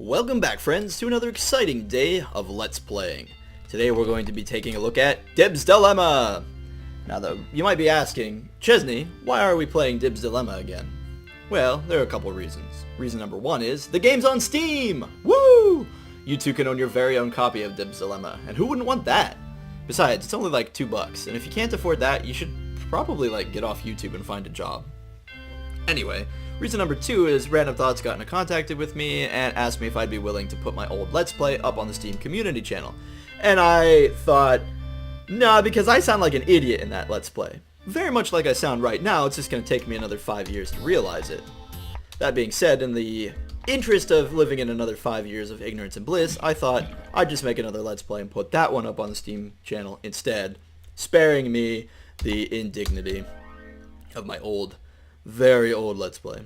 Welcome back, friends, to another exciting day of Let's Playing. Today we're going to be taking a look at Diib's Dilemma! Now though, you might be asking, Chezni, why are we playing Diib's Dilemma again? Well, there are a couple reasons. Reason number one is, the game's on Steam! Woo! You too can own your very own copy of Diib's Dilemma, and who wouldn't want that? Besides, it's only like $2, and if you can't afford that, you should probably get off YouTube and find a job. Anyway, reason number two is Random Thoughts got in contact with me and asked me if I'd be willing to put my old Let's Play up on the Steam community channel. And I thought, nah, because I sound like an idiot in that Let's Play. Very much like I sound right now, it's just going to take me another 5 years to realize it. That being said, in the interest of living in another 5 years of ignorance and bliss, I thought I'd just make another Let's Play and put that one up on the Steam channel instead, sparing me the indignity of my very old Let's Play.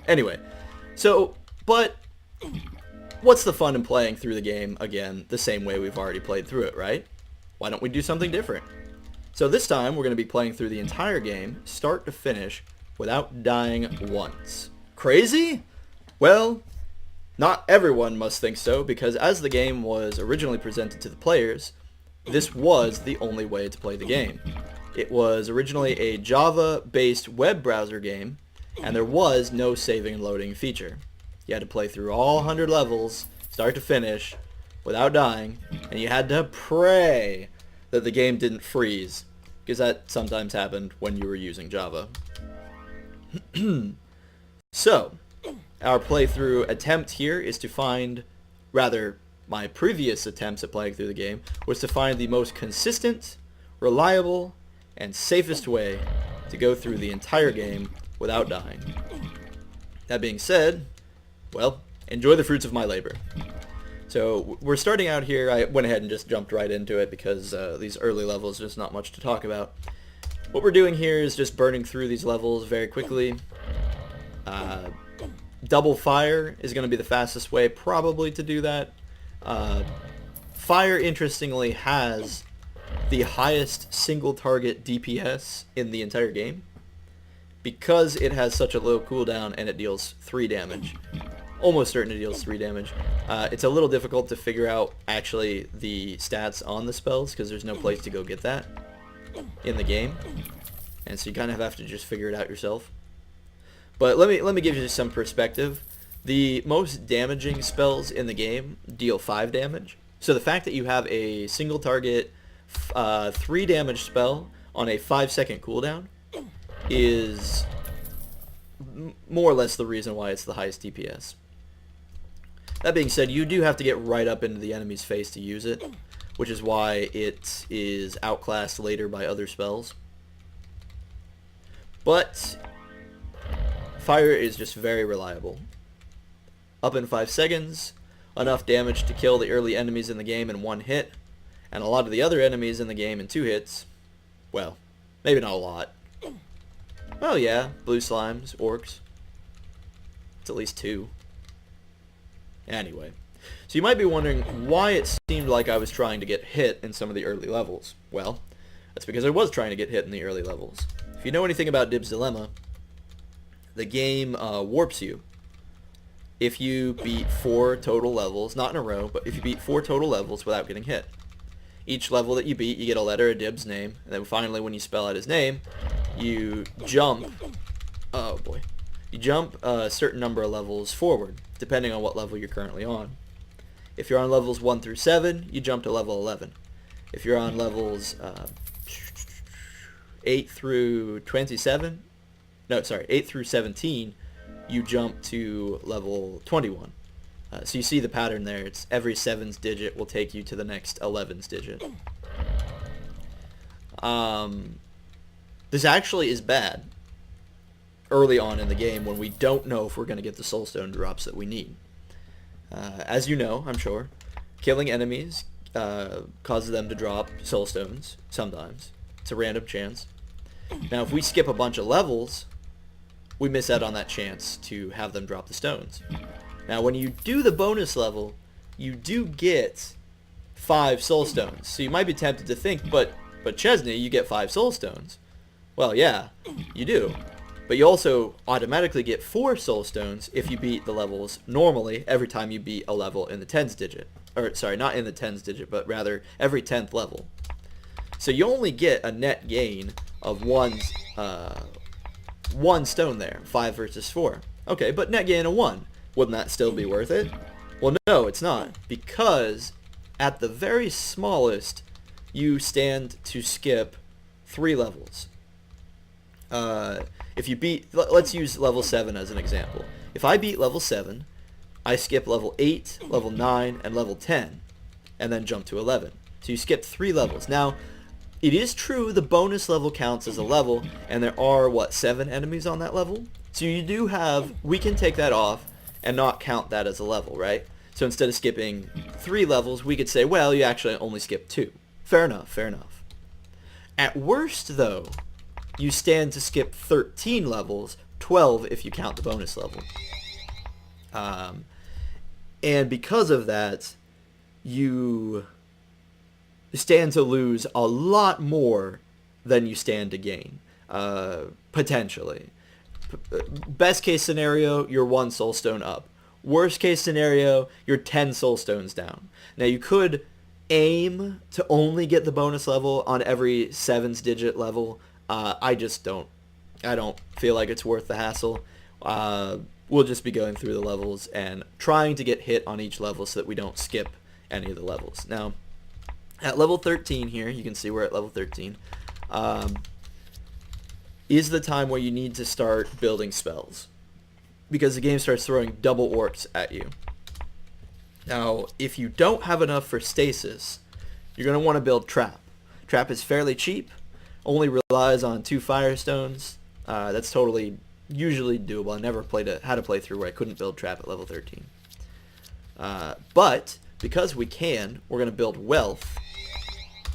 Anyway, but what's the fun in playing through the game again the same way we've already played through it, right? Why don't we do something different? So this time we're going to be playing through the entire game, start to finish, without dying once. Crazy? Well, not everyone must think so, because as the game was originally presented to the players, this was the only way to play the game. It was originally a Java-based web browser game, and there was no saving and loading feature. You had to play through all 100 levels, start to finish, without dying, and you had to pray that the game didn't freeze, because that sometimes happened when you were using Java. So, our playthrough attempt here is to find, rather, my previous attempts at playing through the game, was to find the most consistent, reliable, and safest way to go through the entire game without dying. That being said, well, enjoy the fruits of my labor. So we're starting out here. I went ahead and just jumped right into it because these early levels, there's not much to talk about. What we're doing here is just burning through these levels very quickly. Double fire is going to be the fastest way probably to do that. Fire, interestingly, has the highest single target DPS in the entire game because it has such a low cooldown and it deals 3 damage. Almost certain it deals 3 damage. It's a little difficult to figure out actually the stats on the spells because there's no place to go get that in the game, and so you kind of have to just figure it out yourself. But let me give you some perspective. The most damaging spells in the game deal 5 damage. So the fact that you have a single target 3 damage spell on a 5-second cooldown is more or less the reason why it's the highest DPS. That being said, you do have to get right up into the enemy's face to use it, which is why it is outclassed later by other spells. But fire is just very reliable. Up in 5 seconds, enough damage to kill the early enemies in the game in 1 hit, and a lot of the other enemies in the game in 2 hits. Well, maybe not a lot. Well, yeah, blue slimes, orcs. It's at least 2. Anyway, so you might be wondering why it seemed like I was trying to get hit in some of the early levels. Well, that's because I was trying to get hit in the early levels. If you know anything about Diib's Dilemma, the game warps you. If you beat 4 total levels, not in a row, but if you beat 4 total levels without getting hit. Each level that you beat, you get a letter of Diib's name, and then finally when you spell out his name, you jump, you jump a certain number of levels forward, depending on what level you're currently on. If you're on levels 1 through 7, you jump to level 11. If you're on levels 8 through 17, you jump to level 21. So you see the pattern there. It's every 7's digit will take you to the next 11's digit. This actually is bad early on in the game when we don't know if we're going to get the soulstone drops that we need. As you know, I'm sure, killing enemies causes them to drop soulstones sometimes. It's a random chance. Now if we skip a bunch of levels, we miss out on that chance to have them drop the stones. Now when you do the bonus level, you do get 5 soul stones. So you might be tempted to think, but Chezni, you get 5 soul stones. Well, yeah, you do. But you also automatically get 4 soul stones if you beat the levels normally every time you beat a level in the tens digit. Or, sorry, not in the tens digit, but rather every 10th level. So you only get a net gain of one stone there, 5 versus 4. Okay, but net gain of 1. Wouldn't that still be worth it? Well, no, it's not. Because at the very smallest, you stand to skip 3 levels. If you beat, let's use level 7 as an example. If I beat level 7, I skip level 8, level 9, and level 10, and then jump to 11. So you skip 3 levels. Now, it is true the bonus level counts as a level, and there are, 7 enemies on that level? So you do have, we can take that off and not count that as a level, right? So instead of skipping 3 levels, we could say, well, you actually only skip 2. Fair enough, fair enough. At worst, though, you stand to skip 13 levels, 12 if you count the bonus level. And because of that, you stand to lose a lot more than you stand to gain, potentially. Best case scenario, you're 1 soul stone up. Worst case scenario, you're 10 soul stones down. Now you could aim to only get the bonus level on every 7's digit level. I don't feel like it's worth the hassle. We'll just be going through the levels and trying to get hit on each level so that we don't skip any of the levels. Now, at level 13 here, you can see we're at level 13, is the time where you need to start building spells, because the game starts throwing double orcs at you. Now, if you don't have enough for stasis, you're going to want to build trap. Trap is fairly cheap, only relies on 2 firestones. That's totally usually doable. I never had a playthrough where I couldn't build trap at level 13. But because we can, we're going to build wealth.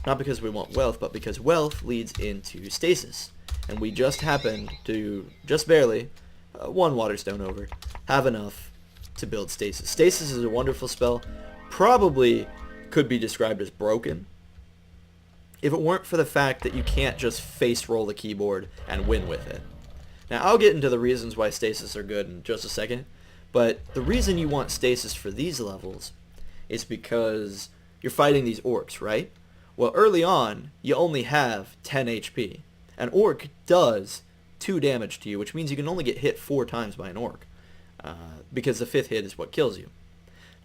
Not because we want wealth, but because wealth leads into stasis. And we just happened to, just barely, 1 water stone over, have enough to build stasis. Stasis is a wonderful spell. Probably could be described as broken, if it weren't for the fact that you can't just face roll the keyboard and win with it. Now, I'll get into the reasons why stasis are good in just a second, but the reason you want stasis for these levels is because you're fighting these orcs, right? Well, early on, you only have 10 HP. An orc does 2 damage to you, which means you can only get hit 4 times by an orc, because the 5th hit is what kills you.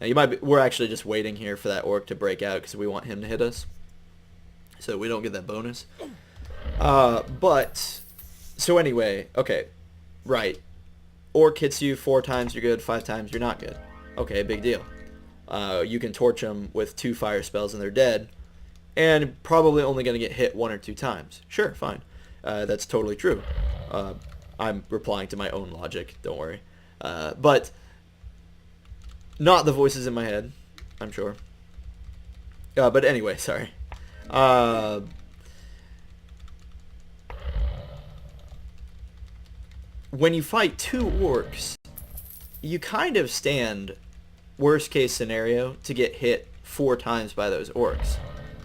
Now, we're actually just waiting here for that orc to break out because we want him to hit us, so we don't get that bonus. So anyway, okay, right. Orc hits you 4 times, you're good. 5 times, you're not good. Okay, big deal. You can torch them with 2 fire spells and they're dead, and probably only going to get hit 1 or 2 times. Sure, fine. That's totally true. I'm replying to my own logic, don't worry. But not the voices in my head, I'm sure. But anyway, sorry. When you fight 2 orcs, you kind of stand, worst case scenario, to get hit 4 times by those orcs,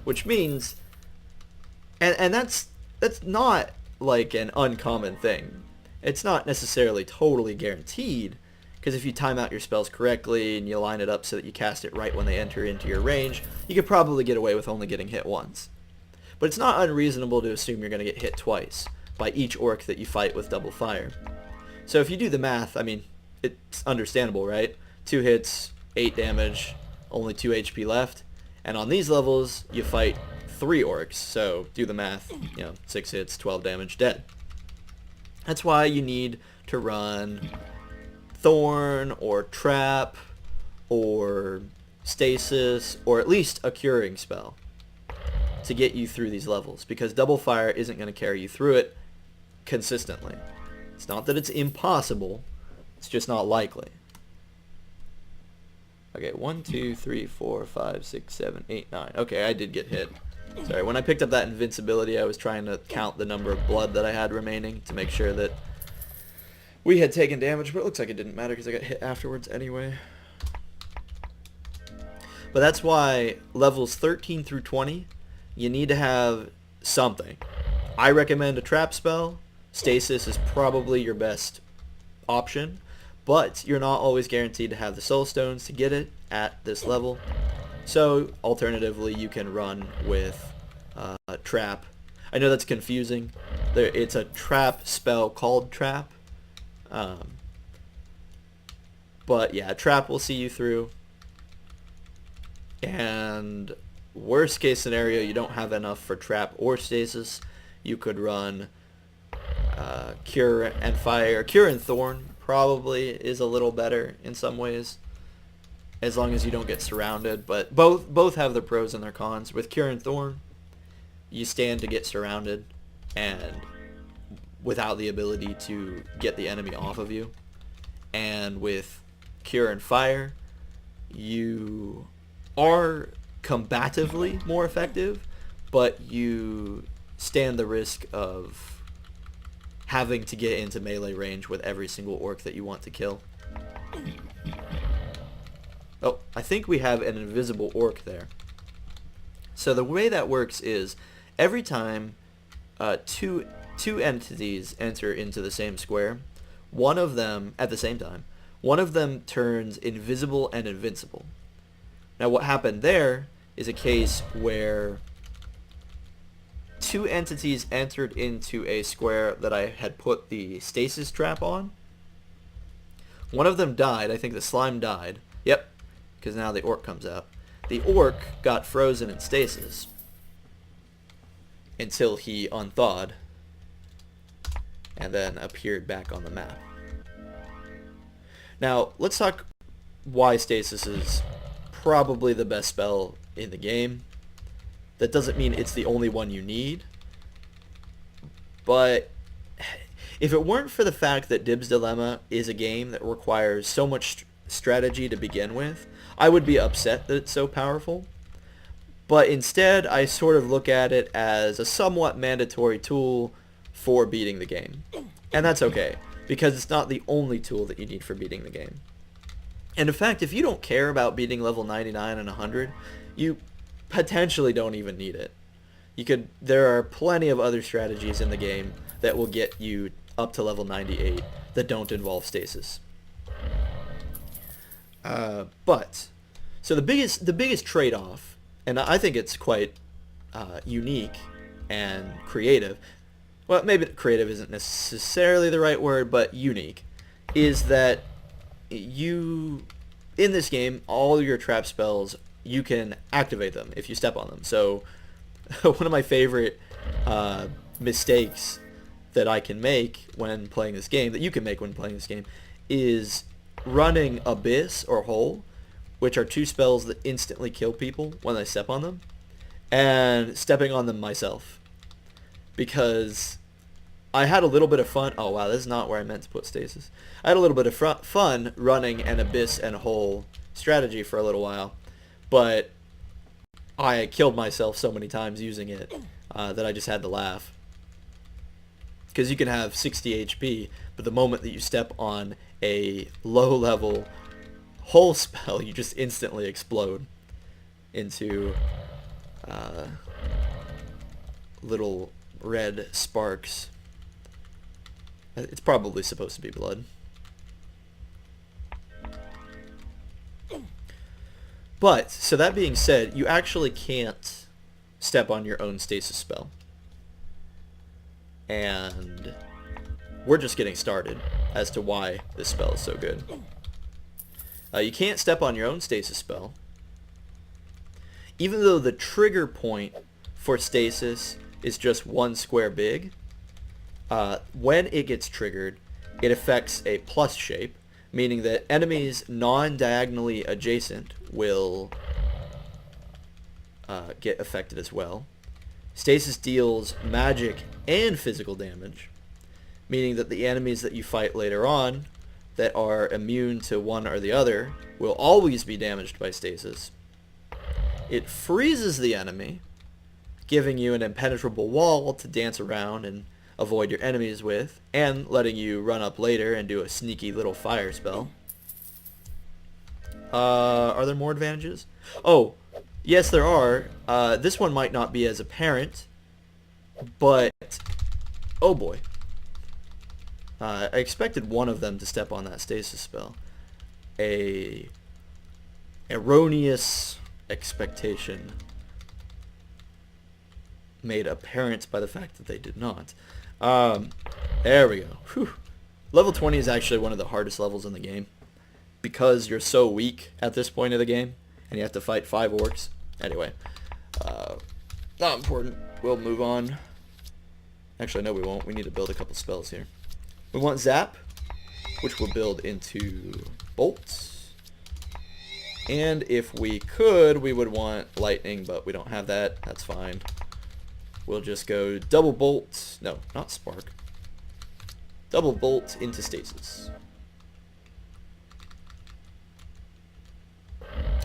which means, and that's not like an uncommon thing. It's not necessarily totally guaranteed, because if you time out your spells correctly and you line it up so that you cast it right when they enter into your range, you could probably get away with only getting hit once. But it's not unreasonable to assume you're going to get hit twice by each orc that you fight with double fire. So if you do the math, I mean, it's understandable, right? 2 hits, 8 damage, only 2 HP left. And on these levels, you fight 3 orcs, so do the math, 6 hits, 12 damage, dead. That's why you need to run Thorn, or Trap, or Stasis, or at least a Curing spell to get you through these levels, because double fire isn't going to carry you through it consistently. It's not that it's impossible, it's just not likely. Okay, 1, 2, 3, 4, 5, 6, 7, 8, 9. Okay, I did get hit. Sorry, when I picked up that invincibility, I was trying to count the number of blood that I had remaining to make sure that we had taken damage, but it looks like it didn't matter because I got hit afterwards anyway. But that's why levels 13 through 20, you need to have something. I recommend a trap spell. Stasis is probably your best option, but you're not always guaranteed to have the soul stones to get it at this level. So alternatively, you can run with trap. I know that's confusing. It's a trap spell called trap. But yeah, trap will see you through. And worst case scenario, you don't have enough for trap or stasis. You could run cure and fire. Cure and thorn probably is a little better in some ways, as long as you don't get surrounded. But both have their pros and their cons. With cure and thorn, you stand to get surrounded and without the ability to get the enemy off of you. And with cure and fire, you are combatively more effective, but you stand the risk of having to get into melee range with every single orc that you want to kill. Oh, I think we have an invisible orc there. So the way that works is every time two entities enter into the same square, one of them, at the same time, one of them turns invisible and invincible. Now what happened there is a case where two entities entered into a square that I had put the stasis trap on. One of them died. I think the slime died. Yep, because now the orc comes out. The orc got frozen in stasis until he unthawed and then appeared back on the map. Now, let's talk why stasis is probably the best spell in the game. That doesn't mean it's the only one you need, but if it weren't for the fact that Diib's Dilemma is a game that requires so much strategy to begin with, I would be upset that it's so powerful. But instead, I sort of look at it as a somewhat mandatory tool for beating the game. And that's okay, because it's not the only tool that you need for beating the game. And in fact, if you don't care about beating level 99 and 100, you potentially don't even need it. There are plenty of other strategies in the game that will get you up to level 98 that don't involve stasis. So the biggest trade-off, and I think it's quite unique and creative. Well, maybe creative isn't necessarily the right word, but unique, is that in this game, all your trap spells, you can activate them if you step on them. So one of my favorite mistakes that I can make when playing this game, that you can make when playing this game, is running Abyss or Hole, which are two spells that instantly kill people when they step on them, and stepping on them myself. Because I had a little bit of fun. Oh wow, this is not where I meant to put stasis. I had a little bit of fun running an Abyss and Hole strategy for a little while, but I killed myself so many times using it that I just had to laugh. Because you can have 60 HP, but the moment that you step on a low-level Hole spell, you just instantly explode into little red sparks. It's probably supposed to be blood. But, so that being said, you actually can't step on your own stasis spell. And we're just getting started as to why this spell is so good. You can't step on your own stasis spell. Even though the trigger point for stasis is just one square big, when it gets triggered, it affects a plus shape, meaning that enemies non-diagonally adjacent will get affected as well. Stasis deals magic and physical damage, meaning that the enemies that you fight later on that are immune to one or the other will always be damaged by stasis. It freezes the enemy, giving you an impenetrable wall to dance around and avoid your enemies with, and letting you run up later and do a sneaky little fire spell. Are there more advantages? Oh, yes there are. This one might not be as apparent, but oh boy. I expected one of them to step on that stasis spell. A erroneous expectation made apparent by the fact that they did not. There we go. Whew. Level 20 is actually one of the hardest levels in the game because you're so weak at this point of the game and you have to fight 5 orcs. Anyway, not important. We'll move on. Actually, no, we won't. We need to build a couple spells here. We want Zap, which we'll build into bolts. And if we could, we would want Lightning, but we don't have that. That's fine. We'll just go double bolt. No, not Spark. Double bolt into stasis.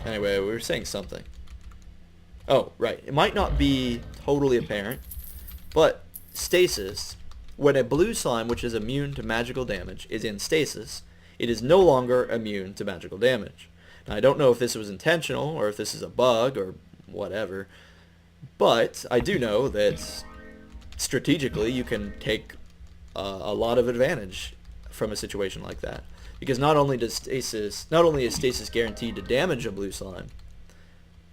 Anyway, we were saying something. Oh, right. It might not be totally apparent, but stasis, when a blue slime, which is immune to magical damage, is in stasis, it is no longer immune to magical damage. Now, I don't know if this was intentional or if this is a bug or whatever, but I do know that strategically you can take a lot of advantage from a situation like that, because not only is stasis guaranteed to damage a blue slime,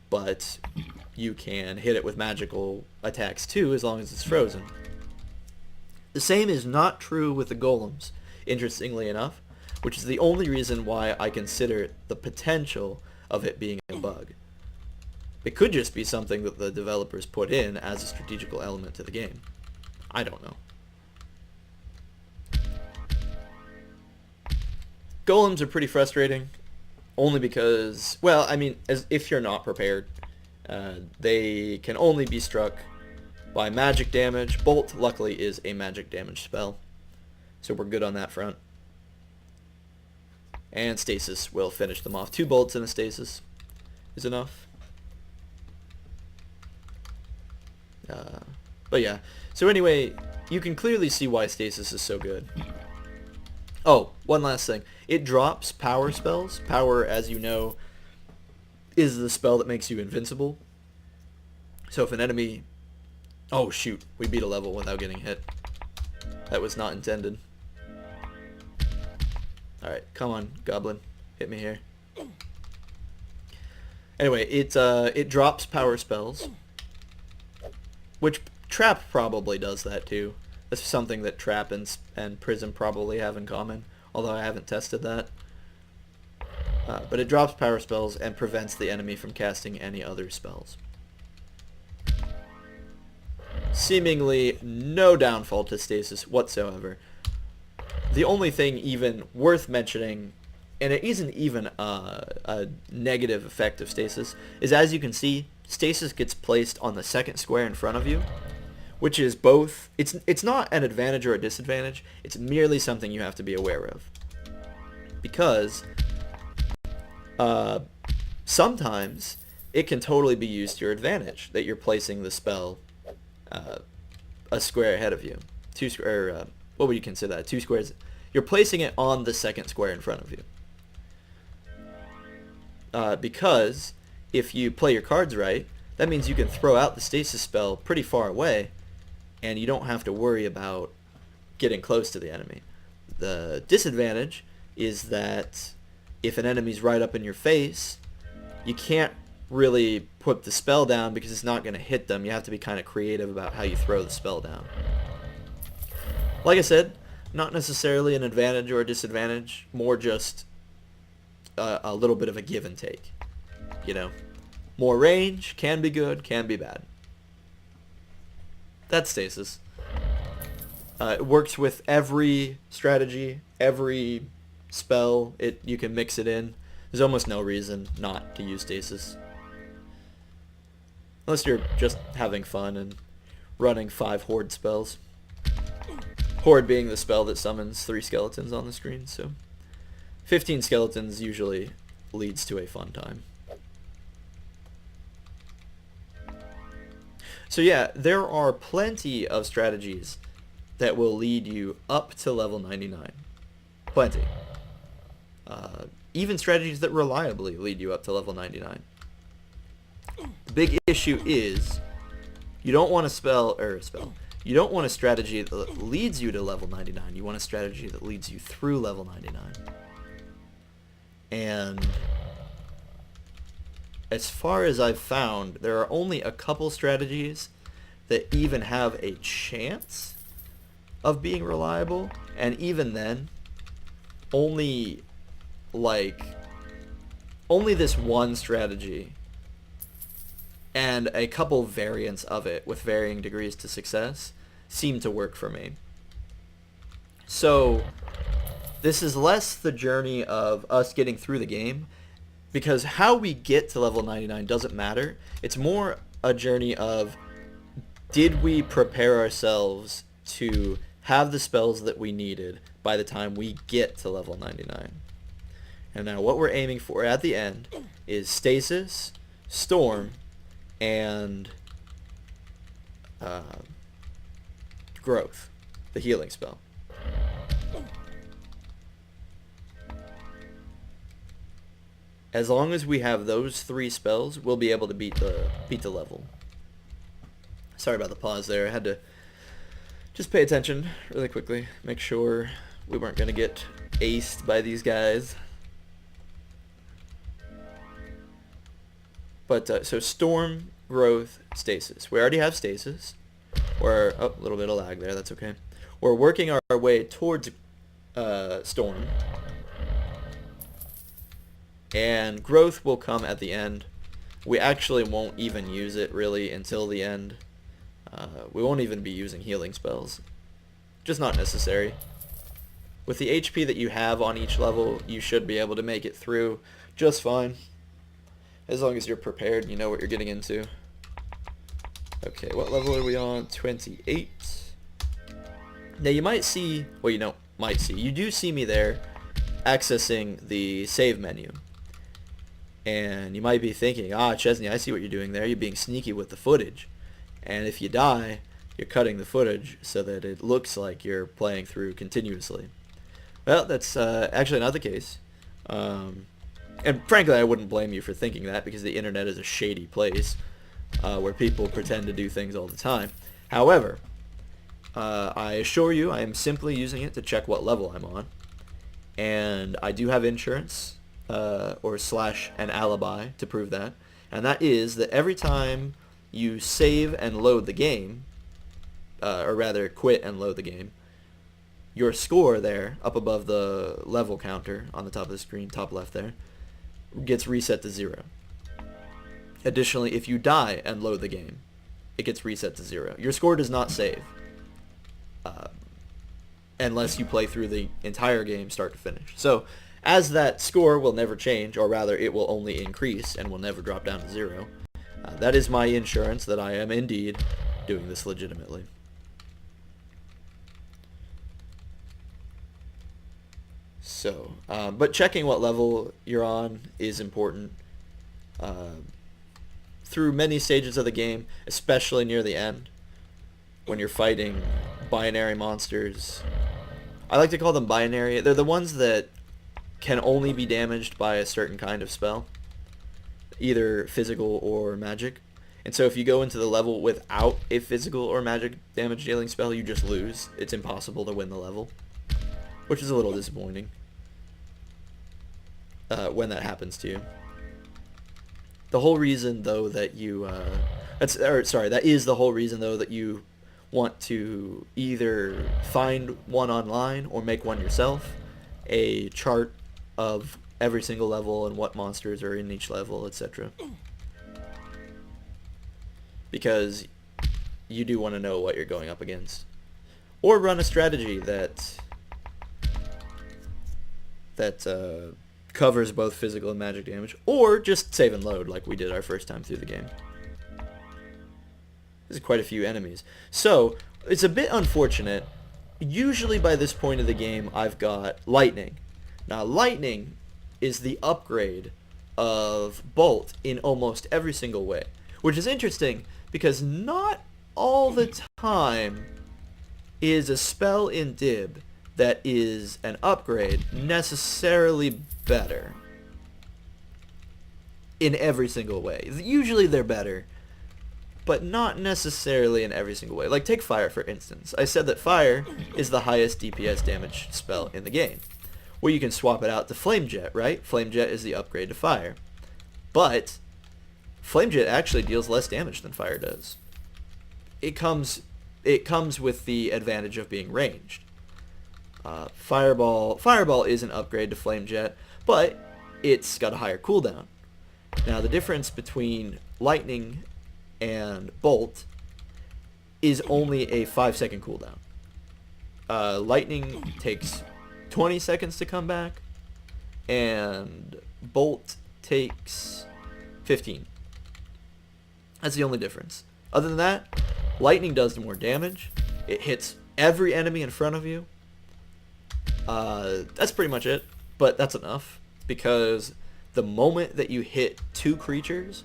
but you can hit it with magical attacks too as long as it's frozen. The same is not true with the golems, interestingly enough, which is the only reason why I consider the potential of it being a bug. It could just be something that the developers put in as a strategical element to the game. I don't know. Golems are pretty frustrating, only because, well, I mean, if you're not prepared, they can only be struck by magic damage. Bolt, luckily, is a magic damage spell, so we're good on that front. And stasis will finish them off. 2 bolts in a stasis is enough. But yeah, so anyway, you can clearly see why stasis is so good. Oh, one last thing. It drops power spells. Power, as you know, is the spell that makes you invincible. So if an enemy... Oh, shoot. We beat a level without getting hit. That was not intended. Alright, come on, Goblin. Hit me here. Anyway, it drops power spells, which Trap probably does that too. That's something that Trap and Prism probably have in common, although I haven't tested that. But it drops power spells and prevents the enemy from casting any other spells. Seemingly no downfall to stasis whatsoever. The only thing even worth mentioning, and it isn't even a negative effect of stasis, is as you can see, stasis gets placed on the second square in front of you, which is both, it's not an advantage or a disadvantage, it's merely something you have to be aware of. Because sometimes it can totally be used to your advantage, that you're placing the spell a square ahead of you. What would you consider that? 2 squares. You're placing it on the second square in front of you. Because if you play your cards right, that means you can throw out the stasis spell pretty far away, and you don't have to worry about getting close to the enemy. The disadvantage is that if an enemy's right up in your face, you can't really put the spell down because it's not going to hit them. You have to be kind of creative about how you throw the spell down. Like I said, not necessarily an advantage or a disadvantage, more just a little bit of a give and take. You know, more range can be good, can be bad. That's stasis. It works with every strategy, every spell. You can mix it in. There's almost no reason not to use stasis. Unless you're just having fun and running 5 horde spells. Horde being the spell that summons 3 skeletons on the screen, so 15 skeletons usually leads to a fun time. So yeah, there are plenty of strategies that will lead you up to level 99. Plenty. Even strategies that reliably lead you up to level 99. The big issue is you don't want to You don't want a strategy that leads you to level 99. You want a strategy that leads you through level 99. And as far as I've found, there are only a couple strategies that even have a chance of being reliable, and even then, only this one strategy and a couple variants of it with varying degrees to success seem to work for me. So this is less the journey of us getting through the game, because how we get to level 99 doesn't matter. It's more a journey of, did we prepare ourselves to have the spells that we needed by the time we get to level 99? And now what we're aiming for at the end is stasis, storm, and growth, the healing spell. As long as we have those 3 spells, we'll be able to beat the level. Sorry about the pause there. I had to just pay attention really quickly, make sure we weren't going to get aced by these guys. But so storm, growth, stasis. We already have stasis. We're a little bit of lag there. That's okay. We're working our way towards storm, and growth will come at the end. We actually won't even use it really until the end. We won't even be using healing spells. Just not necessary. With the HP that you have on each level, you should be able to make it through just fine. As long as you're prepared and you know what you're getting into. Okay, what level are we on? 28. Now you might see, well, you do see me there accessing the save menu. And you might be thinking, Chezni, I see what you're doing there. You're being sneaky with the footage. And if you die, you're cutting the footage so that it looks like you're playing through continuously. Well, that's actually not the case. And frankly, I wouldn't blame you for thinking that, because the internet is a shady place where people pretend to do things all the time. However, I assure you, I am simply using it to check what level I'm on. And I do have insurance, or / an alibi to prove that. And that is that every time you save and load the game, or rather quit and load the game, your score there, up above the level counter on the top of the screen, top left there, gets reset to 0. Additionally, if you die and load the game, it gets reset to 0. Your score does not save unless you play through the entire game start to finish. So as that score will never change, or rather it will only increase and will never drop down to 0, that is my insurance that I am indeed doing this legitimately. So, but checking what level you're on is important. Through many stages of the game, especially near the end, when you're fighting binary monsters. I like to call them binary. They're the ones that can only be damaged by a certain kind of spell, either physical or magic. And so if you go into the level without a physical or magic damage dealing spell, you just lose. It's impossible to win the level, which is a little disappointing when that happens to you. The whole reason, though, that you that is the whole reason, though, that you want to either find one online or make one yourself, a chart of every single level and what monsters are in each level, etc. Because you do want to know what you're going up against. Or run a strategy that covers both physical and magic damage, or just save and load like we did our first time through the game. There's quite a few enemies. So, it's a bit unfortunate. Usually by this point of the game, I've got lightning. Now, lightning is the upgrade of bolt in almost every single way, which is interesting because not all the time is a spell in Diib that is an upgrade necessarily better in every single way. Usually they're better, but not necessarily in every single way. Like, take fire, for instance. I said that fire is the highest DPS damage spell in the game. Well, you can swap it out to Flame Jet, right? Flame Jet is the upgrade to fire. But Flame Jet actually deals less damage than fire does. It comes with the advantage of being ranged. Fireball is an upgrade to Flame Jet, but it's got a higher cooldown. Now, the difference between Lightning and Bolt is only a 5-second cooldown. Lightning takes 20 seconds to come back, and Bolt takes 15. That's the only difference. Other than that, Lightning does more damage. It hits every enemy in front of you. That's pretty much it, but that's enough, because the moment that you hit 2 creatures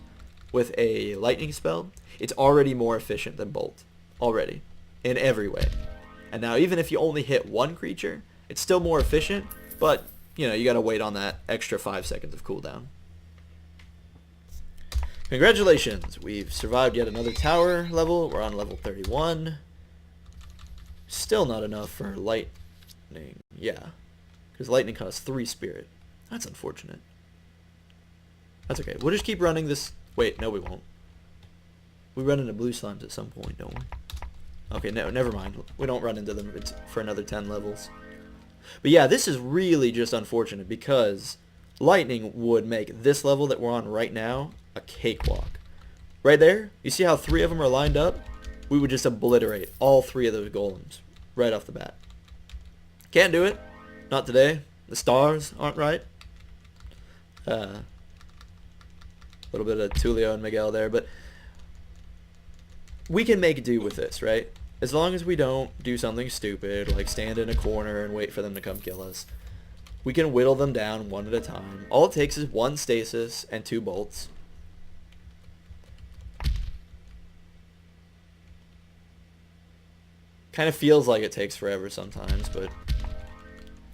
with a lightning spell, it's already more efficient than Bolt. Already. In every way. And now even if you only hit 1 creature, it's still more efficient, but, you know, you gotta wait on that extra 5 seconds of cooldown. Congratulations! We've survived yet another tower level. We're on level 31. Still not enough for lightning. Yeah. Because lightning costs 3 spirit. That's unfortunate. That's okay. We'll just keep running this. Wait, no we won't. We run into blue slimes at some point, don't we? Okay, no, never mind. We don't run into them for another 10 levels. But yeah, this is really just unfortunate because lightning would make this level that we're on right now a cakewalk. Right there, you see how 3 of them are lined up? We would just obliterate all 3 of those golems right off the bat. Can't do it. Not today. The stars aren't right. A little bit of Tulio and Miguel there, but we can make do with this, right? As long as we don't do something stupid, like stand in a corner and wait for them to come kill us. We can whittle them down one at a time. All it takes is 1 stasis and 2 bolts. Kind of feels like it takes forever sometimes, but,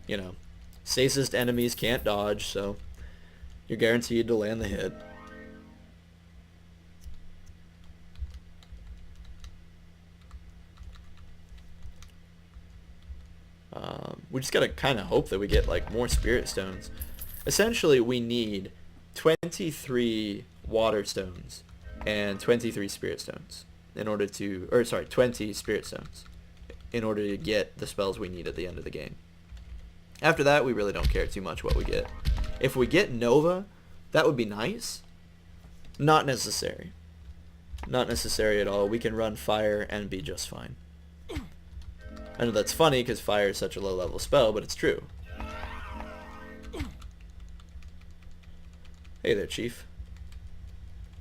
you know, stasis enemies can't dodge, so you're guaranteed to land the hit. We just gotta kind of hope that we get like more spirit stones. Essentially, we need 23 water stones and 23 spirit stones in order to, or sorry, 20 spirit stones in order to get the spells we need at the end of the game. After that, we really don't care too much what we get. If we get Nova, that would be nice. Not necessary. Not necessary at all. We can run fire and be just fine. I know that's funny because fire is such a low level spell, but it's true. Hey there, Chief.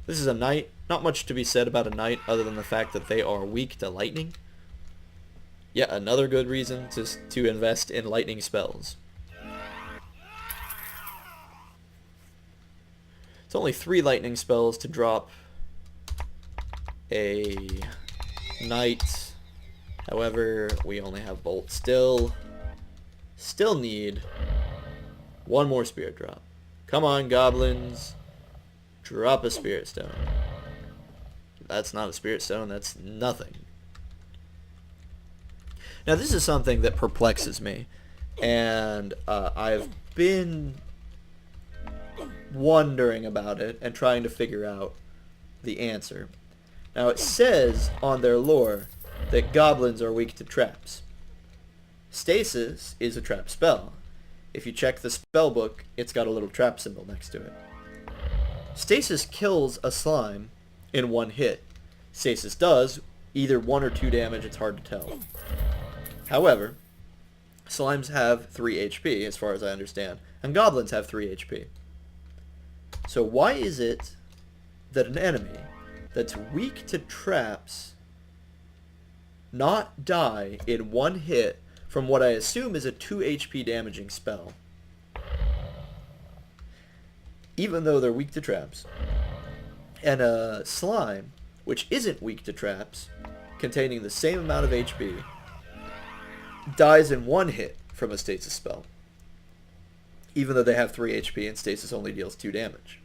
This is a knight. Not much to be said about a knight other than the fact that they are weak to lightning. Yet another good reason to invest in lightning spells. It's only 3 lightning spells to drop a knight. However, we only have Bolt still. Still need 1 more spirit drop. Come on, goblins. Drop a spirit stone. That's not a spirit stone, that's nothing. Now this is something that perplexes me. And I've been wondering about it and trying to figure out the answer. Now it says on their lore that goblins are weak to traps. Stasis is a trap spell. If you check the spell book, it's got a little trap symbol next to it. Stasis kills a slime in 1 hit. Stasis does either 1 or 2 damage, it's hard to tell. However, slimes have 3 HP as far as I understand, and goblins have 3 HP. So why is it that an enemy that's weak to traps not die in 1 hit from what I assume is a 2 HP damaging spell, even though they're weak to traps, and a slime, which isn't weak to traps, containing the same amount of HP, dies in 1 hit from a stasis spell, even though they have 3 HP and stasis only deals 2 damage.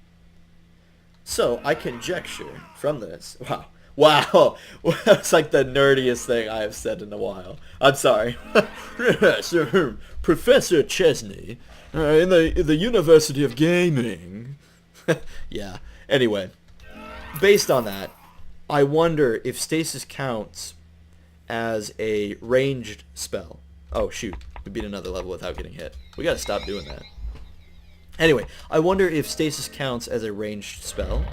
So I conjecture from this, wow, Wow, that's like the nerdiest thing I have said in a while. I'm sorry. Yes, Professor Chezni, in the University of Gaming. Yeah. Anyway, based on that, I wonder if stasis counts as a ranged spell. Oh shoot, we beat another level without getting hit. We gotta stop doing that. Anyway, I wonder if stasis counts as a ranged spell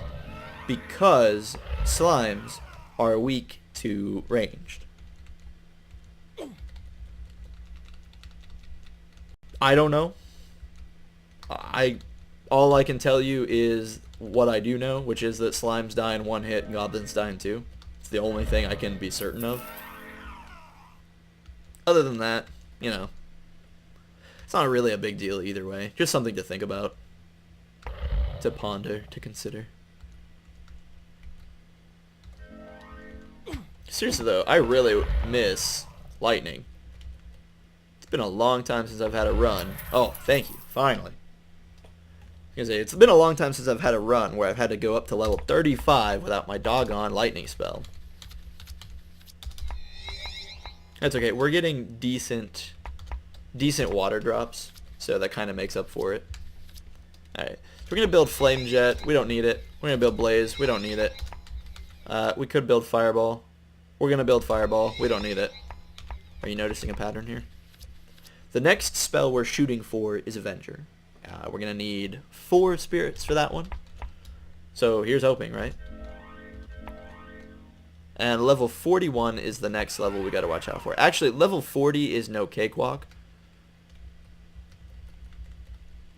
because slimes are weak to ranged. I don't know. All I can tell you is what I do know, which is that slimes die in one hit and goblins die in two. It's the only thing I can be certain of. Other than that, you know, it's not really a big deal either way. Just something to think about, to ponder, to consider. Seriously though, I really miss lightning. It's been a long time since I've had a run. Oh, thank you, finally. It's been a long time since I've had a run where I've had to go up to level 35 without my doggone lightning spell. That's okay. We're getting decent water drops, so that kind of makes up for it. Alright, so we're going to build Flame Jet. We don't need it. We're going to build Blaze. We don't need it. We could build Fireball. We're going to build Fireball. We don't need it. Are you noticing a pattern here? The next spell we're shooting for is Avenger. We're going to need 4 spirits for that one. So here's hoping, right? And level 41 is the next level we got to watch out for. Actually, level 40 is no cakewalk.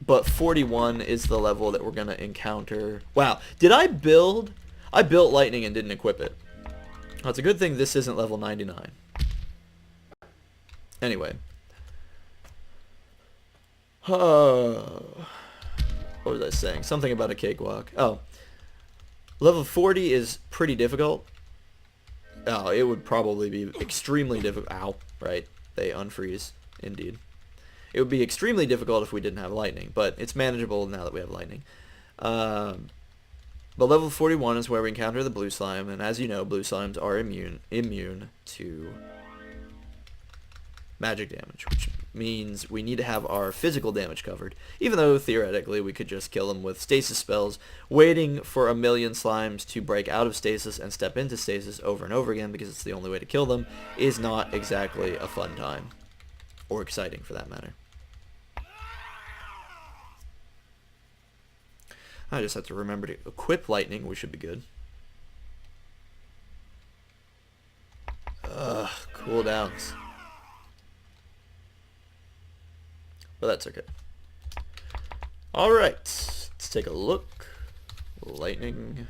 But 41 is the level that we're going to encounter. Wow, did I build? I built lightning and didn't equip it. Well, it's a good thing this isn't level 99. Anyway. What was I saying? Something about a cakewalk. Oh. Level 40 is pretty difficult. Oh, it would probably be extremely difficult. Ow, right. They unfreeze, indeed. It would be extremely difficult if we didn't have lightning, but it's manageable now that we have lightning. But level 41 is where we encounter the blue slime, and as you know, blue slimes are immune to magic damage, which means we need to have our physical damage covered, even though theoretically we could just kill them with stasis spells, waiting for a million slimes to break out of stasis and step into stasis over and over again because it's the only way to kill them is not exactly a fun time, or exciting for that matter. I just have to remember to equip lightning. We should be good. Cooldowns. But that's okay. Alright, let's take a look. Lightning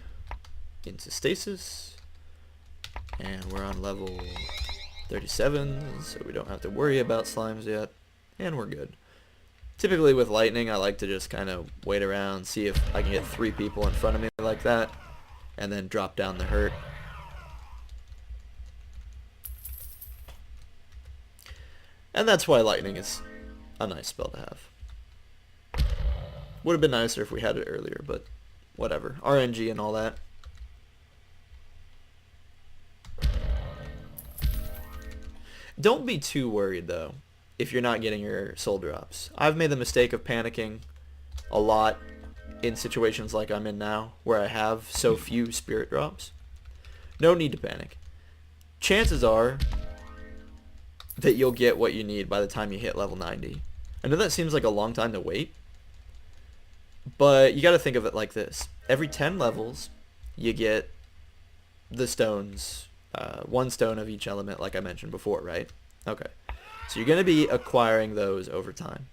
into stasis. And we're on level 37, so we don't have to worry about slimes yet. And we're good. Typically with lightning, I like to just kind of wait around, see if I can get 3 people in front of me like that, and then drop down the hurt. And that's why lightning is a nice spell to have. Would have been nicer if we had it earlier, but whatever. RNG and all that. Don't be too worried though if you're not getting your soul drops. I've made the mistake of panicking a lot in situations like I'm in now, where I have so few spirit drops. No need to panic. Chances are that you'll get what you need by the time you hit level 90. I know that seems like a long time to wait, but you got to think of it like this. Every 10 levels, you get the stones, 1 stone of each element like I mentioned before, right? Okay. So you're going to be acquiring those over time.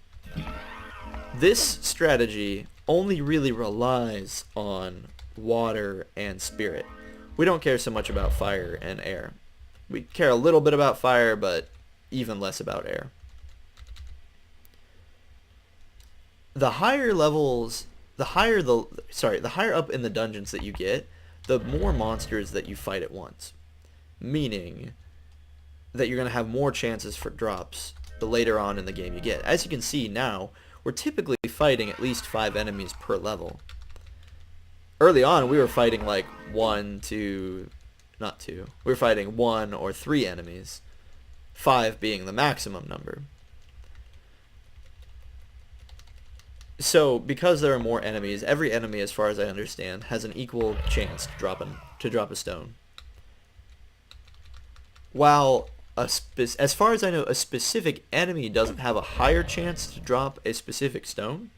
This strategy only really relies on water and spirit. We don't care so much about fire and air. We care a little bit about fire, but even less about air. The higher levels, the higher up in the dungeons that you get, the more monsters that you fight at once. Meaning that you're going to have more chances for drops the later on in the game you get. As you can see now, we're typically fighting at least 5 enemies per level. Early on, we were fighting like 1 to not 2. We're fighting 1 or 3 enemies, 5 being the maximum number. So, because there are more enemies, every enemy, as far as I understand, has an equal chance to drop a stone. While, as far as I know, a specific enemy doesn't have a higher chance to drop a specific stone.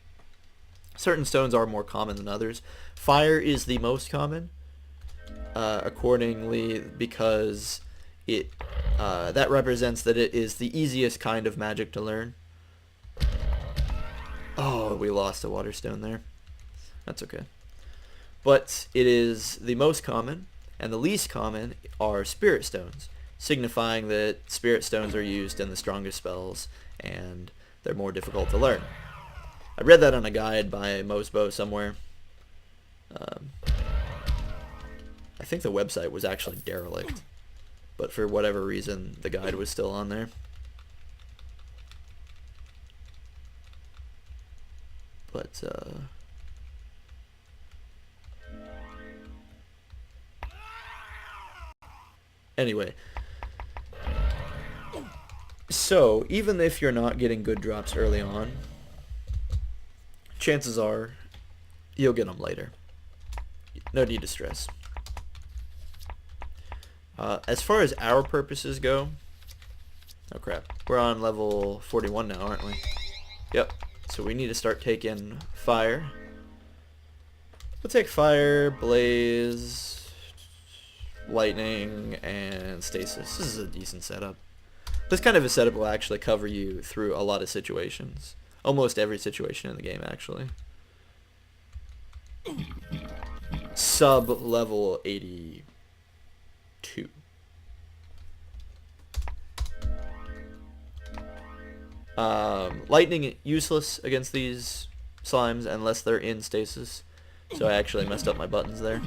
Certain stones are more common than others. Fire is the most common, accordingly, because that represents that it is the easiest kind of magic to learn. Oh, we lost a water stone there. That's okay. But it is the most common, and the least common are spirit stones, signifying that spirit stones are used in the strongest spells, and they're more difficult to learn. I read that on a guide by Mosbo somewhere. I think the website was actually derelict, but for whatever reason, the guide was still on there. But, anyway. So, even if you're not getting good drops early on, chances are you'll get them later. No need to stress. As far as our purposes go, oh crap, we're on level 41 now, aren't we? Yep. So we need to start taking fire. We'll take fire, blaze, lightning, and stasis. This is a decent setup. This kind of a setup will actually cover you through a lot of situations. Almost every situation in the game, actually. Sub-level 82. Lightning useless against these slimes unless they're in stasis. So I actually messed up my buttons there.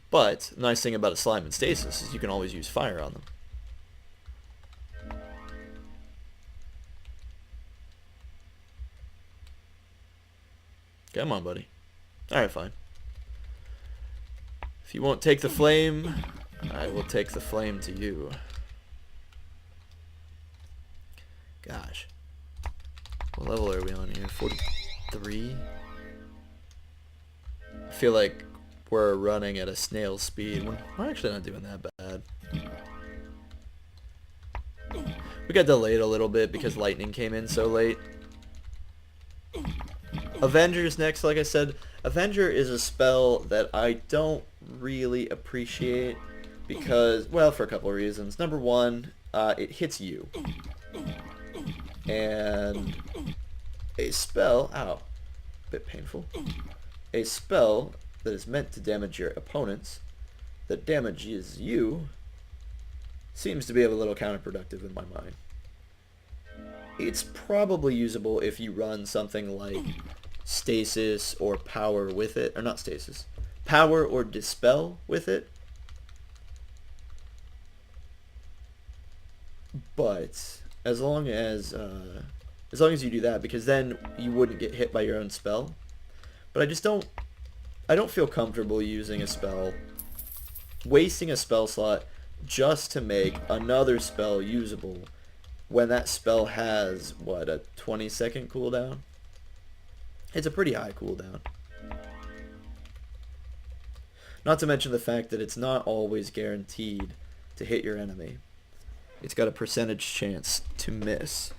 But the nice thing about a slime in stasis is you can always use fire on them. Come on, buddy. Alright, fine. If you won't take the flame, I will take the flame to you. Gosh. What level are we on here? 43? I feel like we're running at a snail's speed. We're actually not doing that bad. We got delayed a little bit because lightning came in so late. Avenger's next, like I said. Avenger is a spell that I don't really appreciate because, well, for a couple of reasons. Number one, it hits you. And a spell, ow, bit painful. A spell that is meant to damage your opponents, that damages you, seems to be a little counterproductive in my mind. It's probably usable if you run something like stasis or power with it, or not stasis, power or dispel with it. But as long as you do that, because then you wouldn't get hit by your own spell. But I don't feel comfortable using a spell, wasting a spell slot just to make another spell usable when that spell has, what, a 20-second cooldown? It's a pretty high cooldown. Not to mention the fact that it's not always guaranteed to hit your enemy. It's got a percentage chance to miss.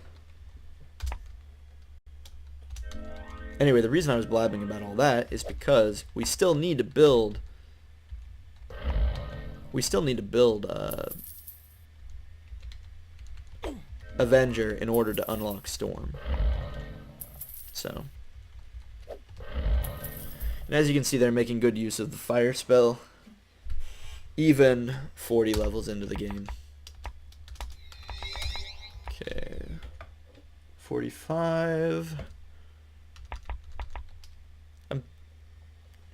Anyway, the reason I was blabbing about all that is because we still need to build Avenger in order to unlock Storm. So, and as you can see, they're making good use of the fire spell, even 40 levels into the game. Okay, 45. I'm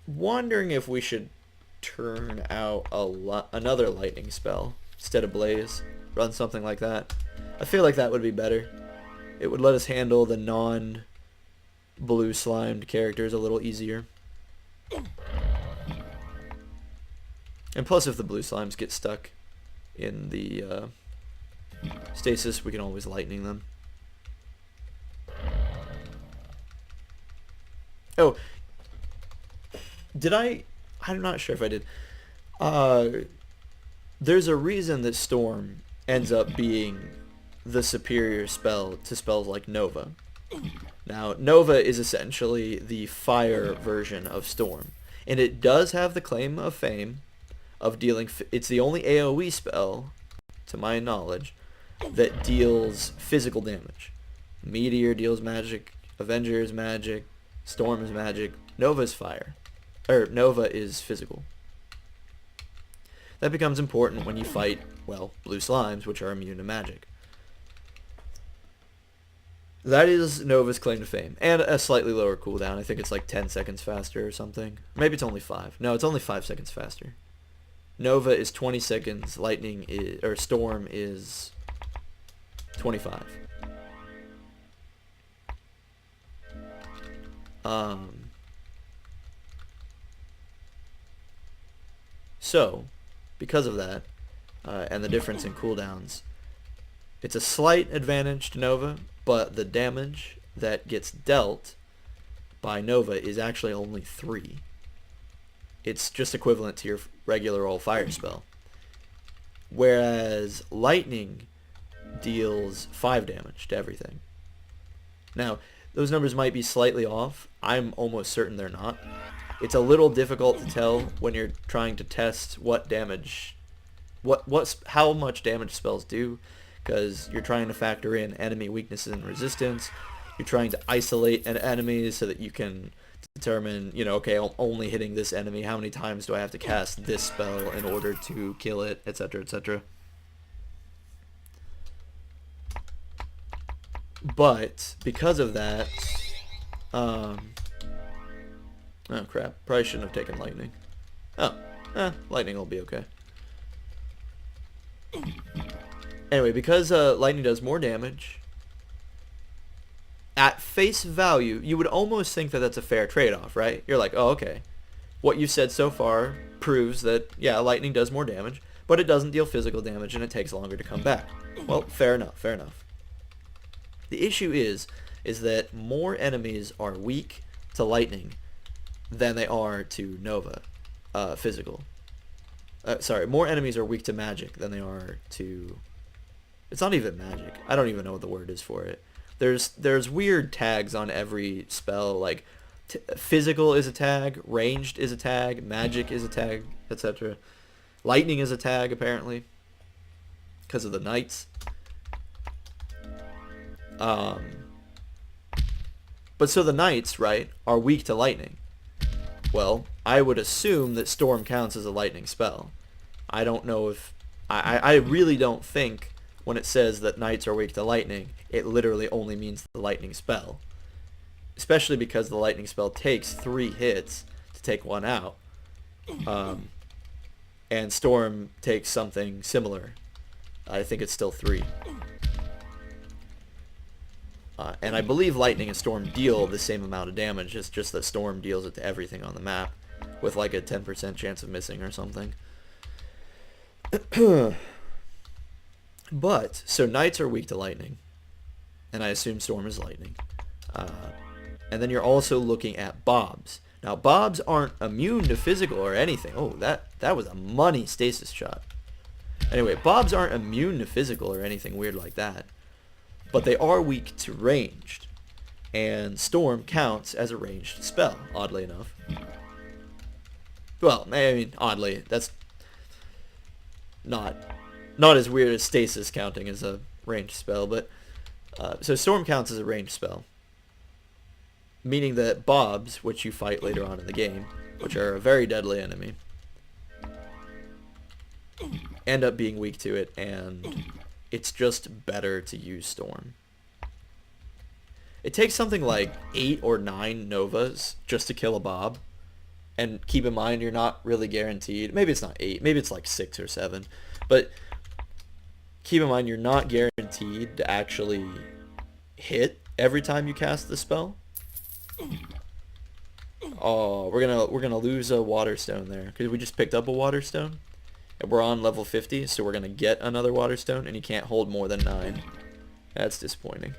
wondering if we should turn out another lightning spell instead of blaze. Run something like that. I feel like that would be better. It would let us handle the non-blue slimed characters a little easier. And plus, if the blue slimes get stuck in the stasis, we can always lightning them. Oh, did I? I'm not sure if I did. There's a reason that Storm ends up being the superior spell to spells like Nova. Now, Nova is essentially the fire version of Storm, and it does have the claim of fame of dealing... It's the only AoE spell, to my knowledge, that deals physical damage. Meteor deals magic, Avenger is magic, Storm is magic, Nova is fire. Or, Nova is physical. That becomes important when you fight, well, blue slimes, which are immune to magic. That is Nova's claim to fame. And a slightly lower cooldown. I think it's like 10 seconds faster or something. Maybe it's only 5. No, it's only 5 seconds faster. Nova is 20 seconds. Lightning is... Or Storm is 25. So, because of that, and the difference in cooldowns, it's a slight advantage to Nova, but the damage that gets dealt by Nova is actually only 3. It's just equivalent to your regular old fire spell. Whereas Lightning deals 5 damage to everything. Now, those numbers might be slightly off. I'm almost certain they're not. It's a little difficult to tell when you're trying to test what damage, how much damage spells do, because you're trying to factor in enemy weaknesses and resistance. You're trying to isolate an enemy so that you can determine, you know, okay, I'm only hitting this enemy. How many times do I have to cast this spell in order to kill it, etc., etc. But because of that, oh crap, probably shouldn't have taken lightning. Lightning will be okay. Anyway, because lightning does more damage, at face value, you would almost think that that's a fair trade-off, right? You're like, oh, okay. What you've said so far proves that, yeah, lightning does more damage, but it doesn't deal physical damage and it takes longer to come back. Well, fair enough, fair enough. The issue is that more enemies are weak to lightning than they are to Nova, physical. Sorry, more enemies are weak to magic than they are to... It's not even magic. I don't even know what the word is for it. There's weird tags on every spell, like physical is a tag, ranged is a tag, magic is a tag, etc. Lightning is a tag, apparently, because of the knights. But so the knights, right, are weak to lightning. Well, I would assume that Storm counts as a lightning spell. I don't know if... I really don't think when it says that knights are weak to lightning, it literally only means the lightning spell. Especially because the lightning spell takes 3 hits to take 1 out. And Storm takes something similar. I think it's still 3. And I believe Lightning and Storm deal the same amount of damage. It's just that Storm deals it to everything on the map with like a 10% chance of missing or something. But, so Knights are weak to Lightning. And I assume Storm is Lightning. And then you're also looking at Bobs. Now, Bobs aren't immune to physical or anything. Oh, that was a money stasis shot. Anyway, Bobs aren't immune to physical or anything weird like that. But they are weak to ranged. And Storm counts as a ranged spell, oddly enough. Well, I mean, oddly, that's not as weird as stasis counting as a ranged spell, but so Storm counts as a ranged spell. Meaning that Bobs, which you fight later on in the game, which are a very deadly enemy, end up being weak to it, and it's just better to use Storm. It takes something like 8 or 9 Novas just to kill a Bob. And keep in mind, you're not really guaranteed. Maybe it's not 8. Maybe it's like 6 or 7. But keep in mind, you're not guaranteed to actually hit every time you cast the spell. Oh, we're gonna lose a water stone there because we just picked up a water stone, and we're on level 50, so we're gonna get another water stone, and you can't hold more than 9. That's disappointing.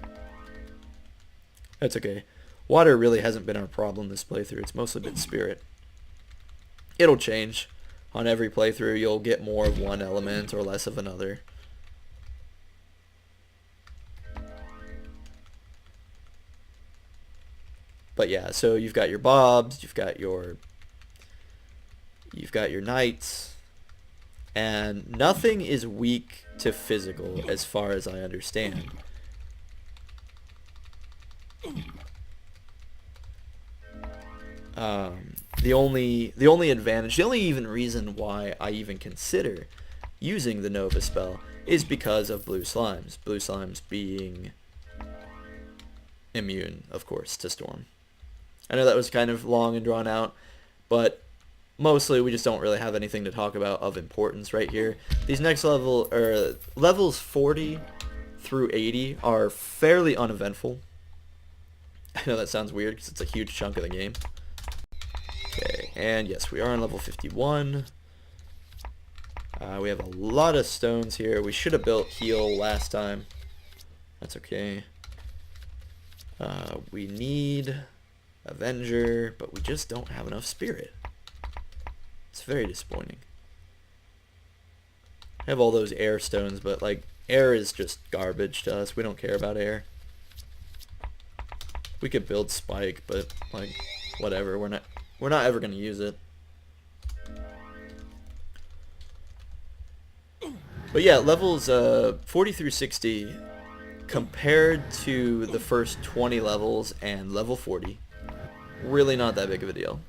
That's okay. Water really hasn't been our problem this playthrough. It's mostly been spirit. It'll change. On every playthrough, you'll get more of one element or less of another. But yeah, so you've got your bobs, you've got your knights, and nothing is weak to physical as far as I understand. The only advantage, the only even reason why I even consider using the Nova spell is because of blue slimes. Blue slimes being immune, of course, to storm. I know that was kind of long and drawn out, but mostly we just don't really have anything to talk about of importance right here. These next levels 40 through 80 are fairly uneventful. I know that sounds weird because it's a huge chunk of the game. Okay, and yes, we are on level 51. We have a lot of stones here. We should have built heal last time. That's okay. We need Avenger, but we just don't have enough spirit. It's very disappointing. I have all those air stones, but like air is just garbage to us. We don't care about air. We could build spike, but like whatever. We're not ever gonna use it. But yeah, levels 40 through 60 compared to the first 20 levels and level 40, really not that big of a deal.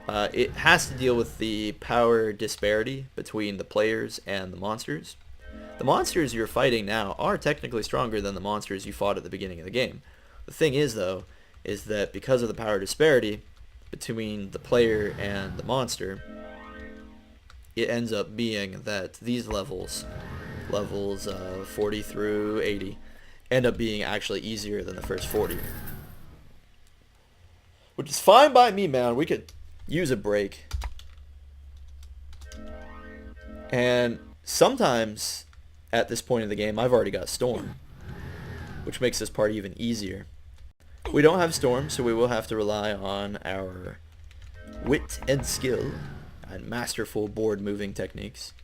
It has to deal with the power disparity between the players and the monsters. The monsters you're fighting now are technically stronger than the monsters you fought at the beginning of the game. The thing is, though, is that because of the power disparity between the player and the monster, it ends up being that these levels 40 through 80, end up being actually easier than the first 40. Which is fine by me, man. We could use a break. And sometimes, at this point in the game, I've already got Storm, which makes this part even easier. We don't have Storm, so we will have to rely on our wit and skill and masterful board moving techniques,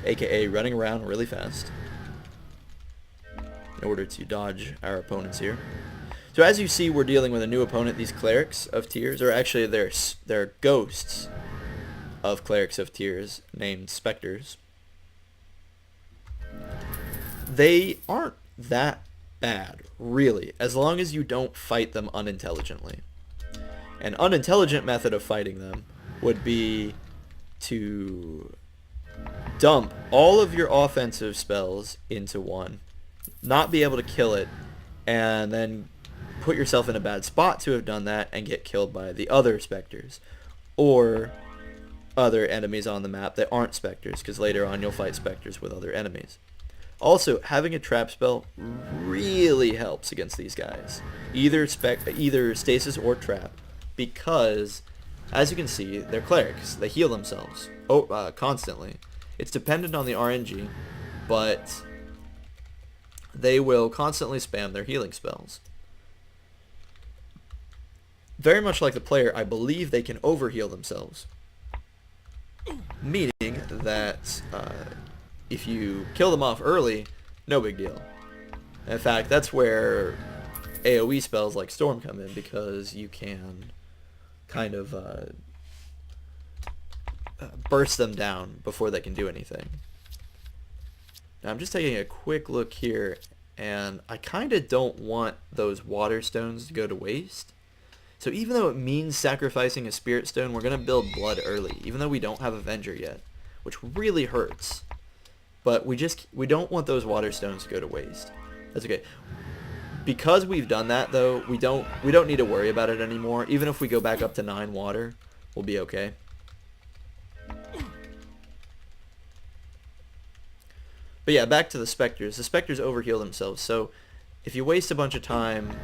aka running around really fast, in order to dodge our opponents here. So as you see, we're dealing with a new opponent. These Clerics of Tears, or actually they're ghosts of Clerics of Tears named Spectres. They aren't that bad, really, as long as you don't fight them unintelligently. An unintelligent method of fighting them would be to dump all of your offensive spells into one, not be able to kill it, and then put yourself in a bad spot to have done that and get killed by the other Spectres or other enemies on the map that aren't Spectres, because later on you'll fight Spectres with other enemies. Also, having a trap spell really helps against these guys, either stasis or trap, because as you can see, they're clerics. They heal themselves constantly. It's dependent on the RNG, but they will constantly spam their healing spells. Very much like the player, I believe they can overheal themselves, meaning that if you kill them off early, no big deal. In fact, that's where AoE spells like Storm come in, because you can kind of burst them down before they can do anything. Now I'm just taking a quick look here, and I kind of don't want those water stones to go to waste. So even though it means sacrificing a spirit stone, we're going to build blood early, even though we don't have Avenger yet, which really hurts. But we don't want those water stones to go to waste. That's okay. Because we've done that, though, we don't need to worry about it anymore. Even if we go back up to 9 water, we'll be okay. But yeah, back to the Spectres. The Spectres overheal themselves, so if you waste a bunch of time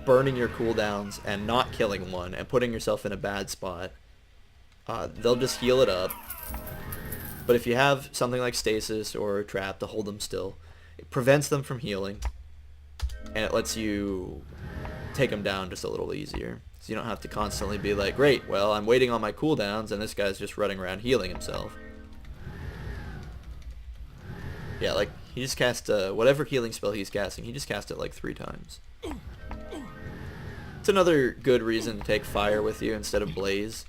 burning your cooldowns and not killing one and putting yourself in a bad spot, they'll just heal it up. But if you have something like stasis or a trap to hold them still, it prevents them from healing, and it lets you take them down just a little easier. So you don't have to constantly be like, great, well, I'm waiting on my cooldowns and this guy's just running around healing himself. Yeah, like, he just cast whatever healing spell he's casting, he just cast it like 3 times. It's another good reason to take fire with you instead of blaze.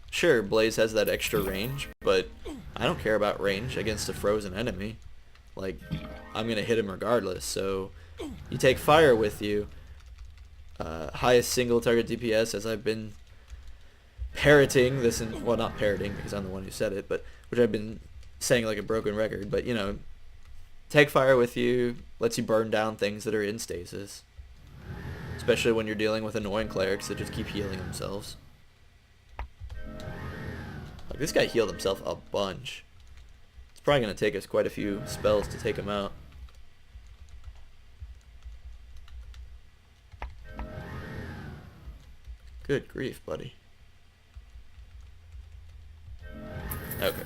Sure, blaze has that extra range, but I don't care about range against a frozen enemy. Like, I'm gonna hit him regardless, so you take fire with you. Highest single target DPS, as I've been parroting this, well, not parroting because I'm the one who said it, but which I've been saying like a broken record, but you know, take fire with you, lets you burn down things that are in stasis. Especially when you're dealing with annoying clerics that just keep healing themselves. Like, this guy healed himself a bunch. It's probably going to take us quite a few spells to take him out. Good grief, buddy. Okay.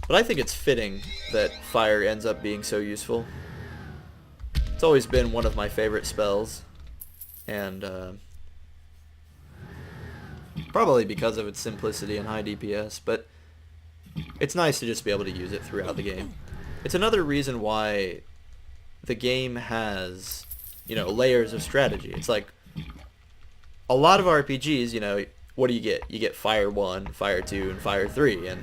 But I think it's fitting that fire ends up being so useful. It's always been one of my favorite spells. And probably because of its simplicity and high DPS, but it's nice to just be able to use it throughout the game. It's another reason why the game has, you know, layers of strategy. It's like a lot of RPGs, you know, what do you get? You get Fire 1, Fire 2, and Fire 3, and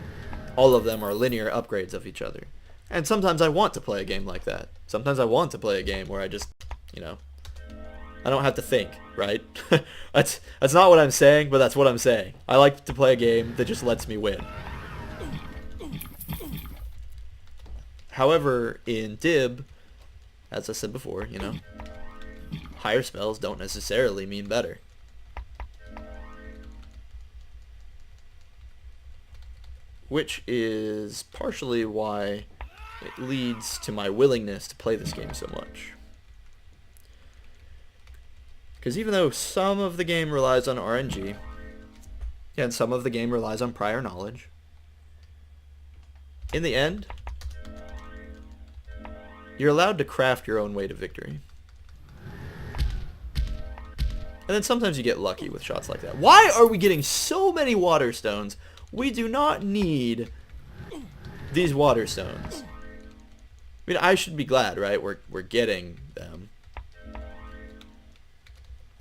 all of them are linear upgrades of each other. And sometimes I want to play a game like that. Sometimes I want to play a game where I just, you know, I don't have to think, right? That's not what I'm saying, but that's what I'm saying. I like to play a game that just lets me win. However, in Diib, as I said before, you know, higher spells don't necessarily mean better. Which is partially why it leads to my willingness to play this game so much. Because even though some of the game relies on RNG, and some of the game relies on prior knowledge, in the end, you're allowed to craft your own way to victory. And then sometimes you get lucky with shots like that. Why are we getting so many water stones? We do not need these water stones. I mean, I should be glad, right? We're getting them.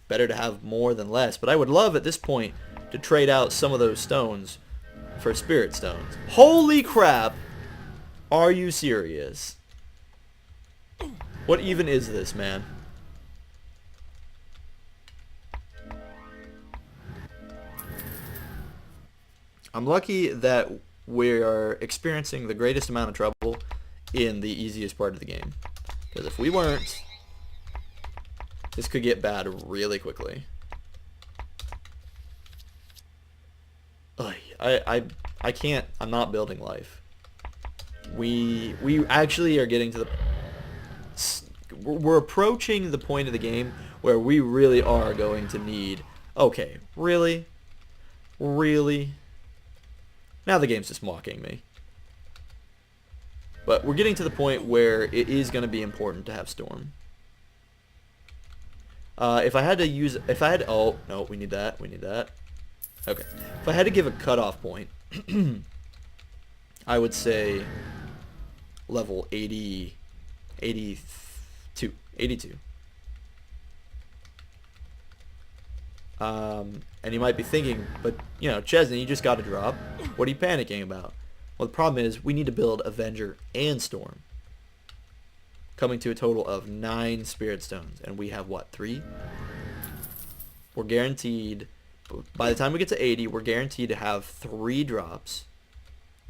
Better to have more than less, but I would love at this point to trade out some of those stones for spirit stones. Holy crap! Are you serious? What even is this, man? I'm lucky that we are experiencing the greatest amount of trouble in the easiest part of the game. Because if we weren't, this could get bad really quickly. I can't, I'm not building life. We actually are getting to the, we're approaching the point of the game where we really are going to need, okay, really? Really? Now the game's just mocking me. But we're getting to the point where it is going to be important to have Storm. If I had to use, oh, no, we need that, Okay. If I had to give a cutoff point, I would say level 82. And you might be thinking, but, you know, Chezni, you just got to drop. What are you panicking about? Well, the problem is we need to build Avenger and Storm, coming to a total of 9 Spirit Stones, and we have, what, 3? We're guaranteed, by the time we get to 80, we're guaranteed to have 3 drops.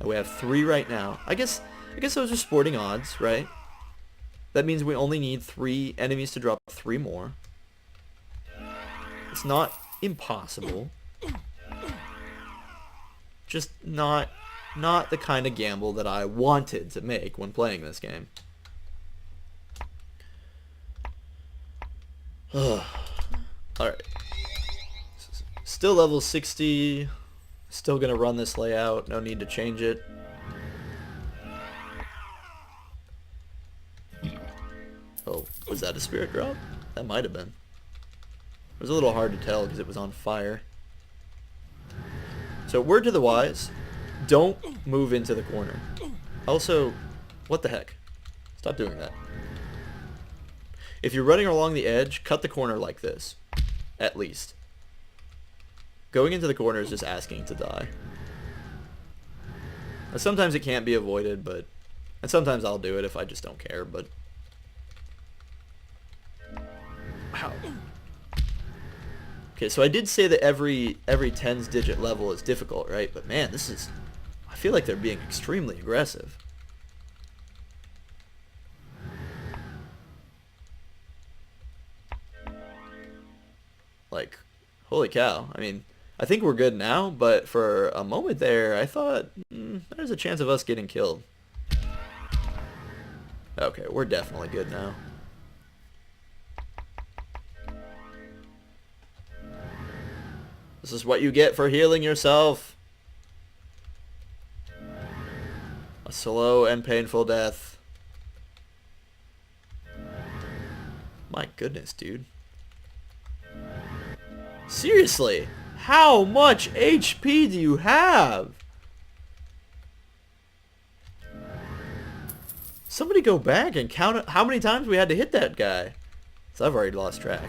And we have 3 right now. I guess those are sporting odds, right? That means we only need 3 enemies to drop 3 more. It's not impossible. Just not the kind of gamble that I wanted to make when playing this game. Alright. Still level 60. Still gonna run this layout. No need to change it. Oh, was that a spirit drop? That might have been. It was a little hard to tell because it was on fire. So, word to the wise, don't move into the corner. Also, what the heck? Stop doing that. If you're running along the edge, cut the corner like this. At least. Going into the corner is just asking to die. Now, sometimes it can't be avoided, and sometimes I'll do it if I just don't care, but... Wow. Okay, so I did say that every tens digit level is difficult, right? But man, this is... I feel like they're being extremely aggressive. Like, holy cow. I mean, I think we're good now, but for a moment there, I thought, there's a chance of us getting killed. Okay, we're definitely good now. This is what you get for healing yourself. A slow and painful death. My goodness, dude. Seriously, how much HP do you have? Somebody go back and count how many times we had to hit that guy. So I've already lost track.